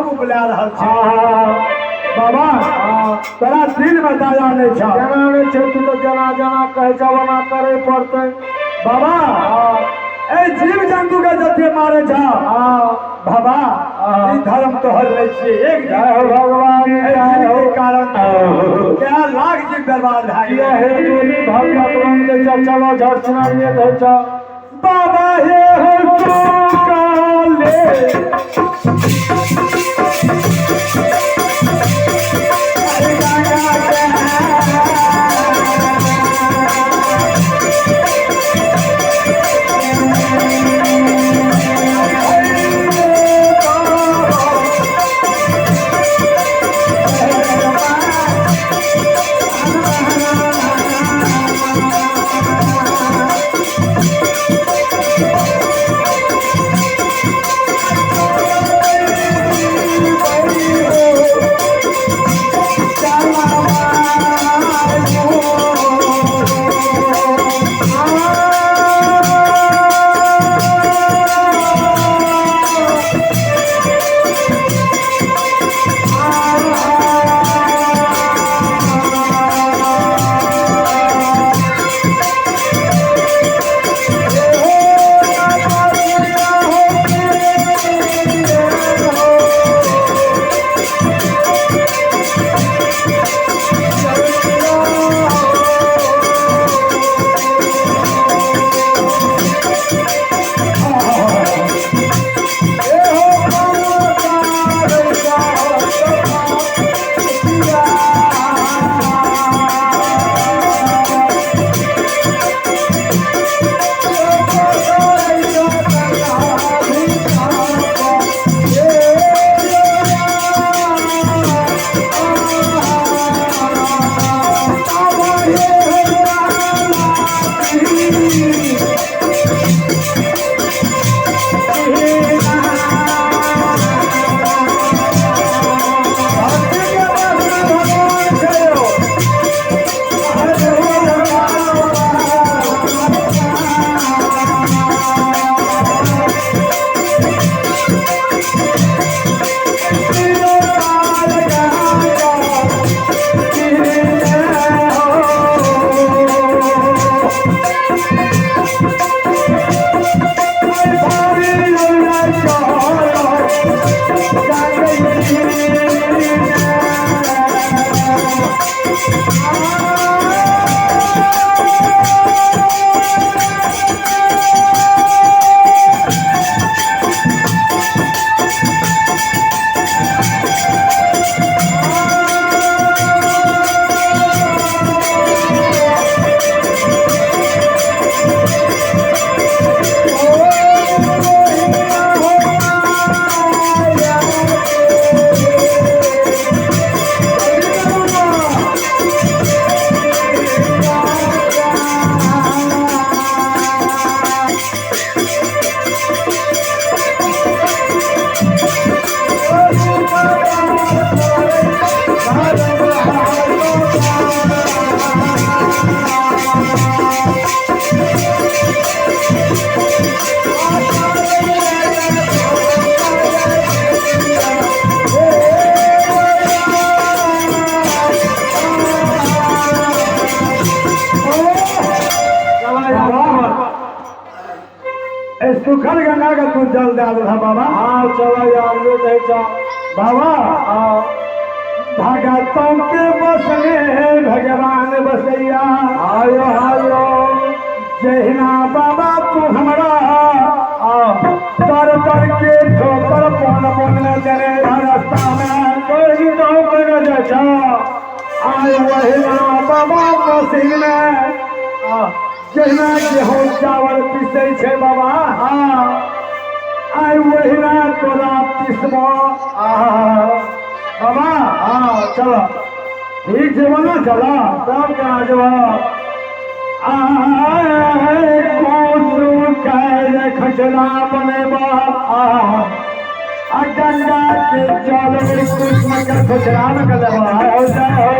सब बुला रहा बाबा तोरा दिल में दया नहीं छा जना नहीं छे तू तो जना जना कहे जवाना करे पड़ते बाबा ए जीव जंतु के जते मारे जा बाबा ई धर्म तो हर नहीं छे एक जय हो भगवान जय हो कारण क्या लाख जीव बर्बाद भाई ये है टोली भगवान के चलो झरचना ये धरचा बाबा हे हो तो काले सुखल गंगा का तू जल दे दो बाबा हाँ चलो यार ये नहीं जा बाबा भगतों के बस में भगवान बसैया आयो आयो जहिना बाबा तू हमारा तर तर के ठोकर पौन पौन चले रास्ता में कोई तो कर जा आयो वहिना बाबा मसीह में जहिना गेहूँ चावल पीसे छे बाबा आई वहिना तोरा पीसबो बाबा चलो ठीक है बोलो चलो तब क्या जवाब खचरा बनेबा गंगा के जल में कृष्ण का खचरा निकलवा हो जाओ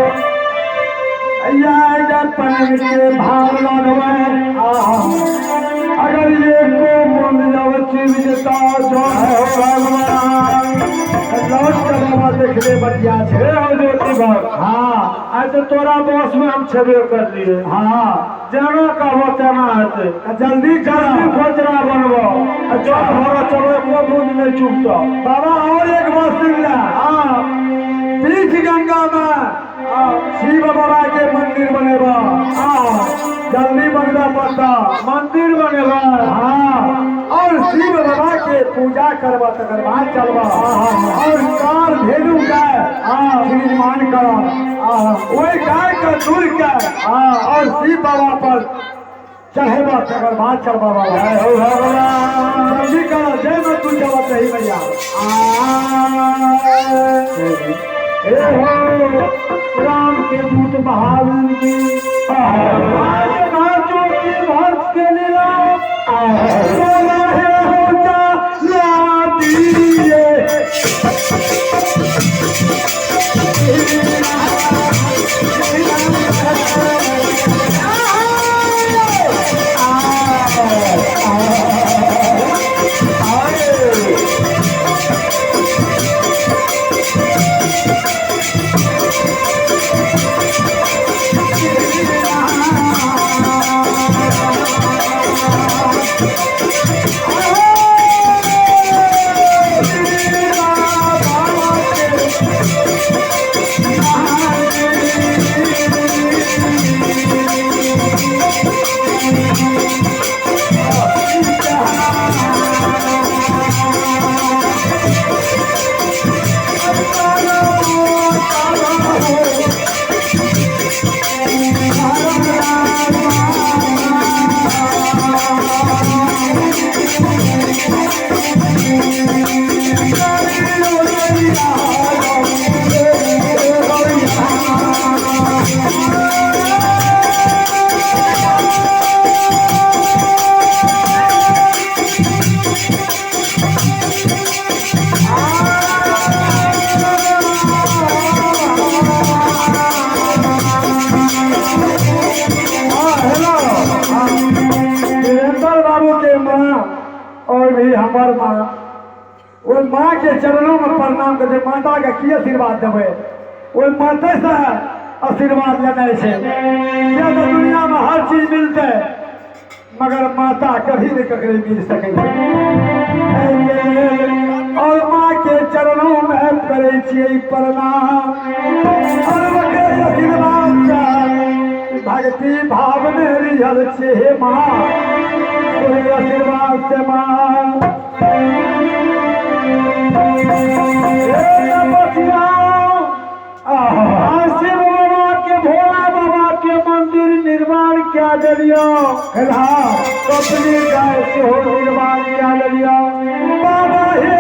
पानी के भाव लगवाए अगर ये को मन जाव चीज देता जो है भगवान लिखले बतिया छे हो ज्योति भर। हाँ आज तो तोरा बॉस में हम छबे कर लिए। हाँ जाना कहबो तना हेते जल्दी खोजरा बनबो जब भरो चलो एको बूंद नहीं चुकतो बाबा। और एक बात सुन ले। हाँ बीच गंगा में शिव बाबा के मंदिर बनेबा। हाँ जल्दी बनना पड़ता मंदिर बनेबा। हाँ और शिव बाबा के पूजा करबा तकर बाद चलबा। और कार भेलू गाय निर्माण करा वही गाय का दूर के और शिव बाबा पर चढ़ेबा तकर बाद चलबा बाबा। हो भगवान जल्दी करो जय मैं तू जवाब नहीं भैया। हे हो राम के दूत महावीर जी ज्योति भक्त के लीला हमार माँ वो माँ के चरणों में प्रणाम करते माता का की आशीर्वाद देवे वो माता से आशीर्वाद लेने से या तो दुनिया में हर चीज मिलते मगर माता कभी नहीं ककरे मिल सके। और माँ के चरणों में करे प्रणाम और आशीर्वाद भक्ति भाव में रिझल छे माँ आशीर्वाद से माँ। शिव बाबा के भोला बाबा के मंदिर निर्माण क्या दिलियो कंपनी गाय से हो निर्माण क्या दिलियो बाबा हे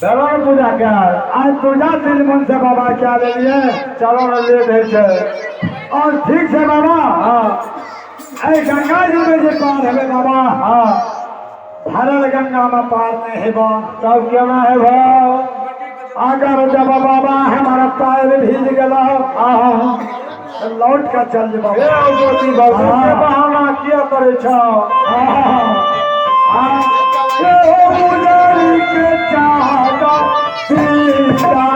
चलो न पूजा कर आज पूजा दिल मन से बाबा क्या ले लिए चलो न ले दे छे और ठीक से बाबा हाँ ऐ गंगा जी में जे पार है बाबा हाँ भरल गंगा में पार नहीं है बा तब क्या ना है भाव अगर जब बाबा हमारा पैर भीज गया लौट कर चल जब बहाना किया करे छो के चाहता सीता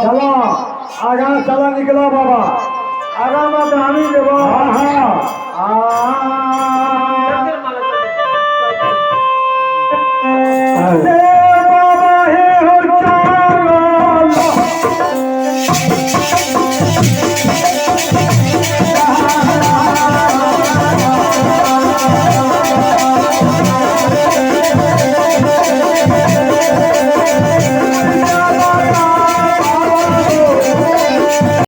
चलो आगा चला निकलो बाबा आगा मत हामी देबो हाँ हाँ